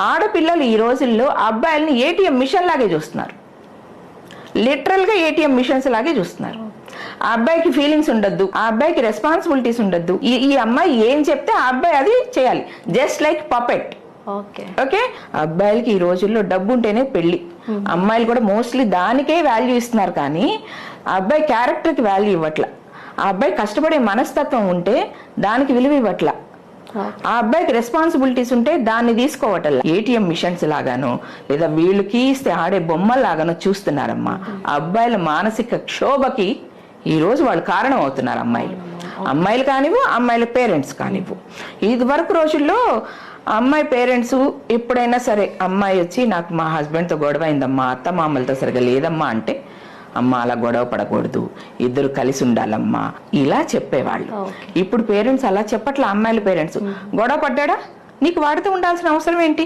ఆడపిల్లలు ఈ రోజుల్లో అబ్బాయిల్ని ఏటీఎం మిషన్ లాగే చూస్తున్నారు. లిటరల్గా ఏటీఎం మిషన్స్ లాగే చూస్తున్నారు. ఆ అబ్బాయికి ఫీలింగ్స్ ఉండొద్దు, ఆ అబ్బాయికి రెస్పాన్సిబిలిటీస్ ఉండొద్దు. ఈ అమ్మాయి ఏం చెప్తే ఆ అబ్బాయి అది చేయాలి, జస్ట్ లైక్ పపెట్. ఓకే, అబ్బాయిలకి ఈ రోజుల్లో డబ్బు ఉంటేనే పెళ్లి. అమ్మాయిలు కూడా మోస్ట్లీ దానికే వాల్యూ ఇస్తున్నారు, కానీ ఆ అబ్బాయి క్యారెక్టర్కి వాల్యూ ఇవ్వట్ల. ఆ అబ్బాయి కష్టపడే మనస్తత్వం ఉంటే దానికి విలువ ఇవ్వట్ల. ఆ అబ్బాయికి రెస్పాన్సిబిలిటీస్ ఉంటే దాన్ని తీసుకోవటం ఏటీఎం మిషన్స్ లాగాను లేదా వీళ్ళకి ఇస్తే ఆడే బొమ్మల్లాగానో చూస్తున్నారమ్మా. అబ్బాయిల మానసిక క్షోభకి ఈ రోజు వాళ్ళు కారణం అవుతున్నారు. అమ్మాయిలు కానివ్వు, అమ్మాయిల పేరెంట్స్ కానివ్వు. ఇది వరకు రోజుల్లో అమ్మాయి పేరెంట్స్ ఎప్పుడైనా సరే అమ్మాయి వచ్చి నాకు మా హస్బెండ్తో గొడవ అయిందమ్మా, అత్త మామలతో సరిగా లేదమ్మా అంటే, అమ్మ అలా గొడవ పడకూడదు, ఇద్దరు కలిసి ఉండాలమ్మా ఇలా చెప్పేవాళ్ళు. ఇప్పుడు పేరెంట్స్ అలా చెప్పట్లా. అమ్మాయిల పేరెంట్స్ గొడవ పడ్డా నీకు వాడితో ఉండాల్సిన అవసరం ఏంటి?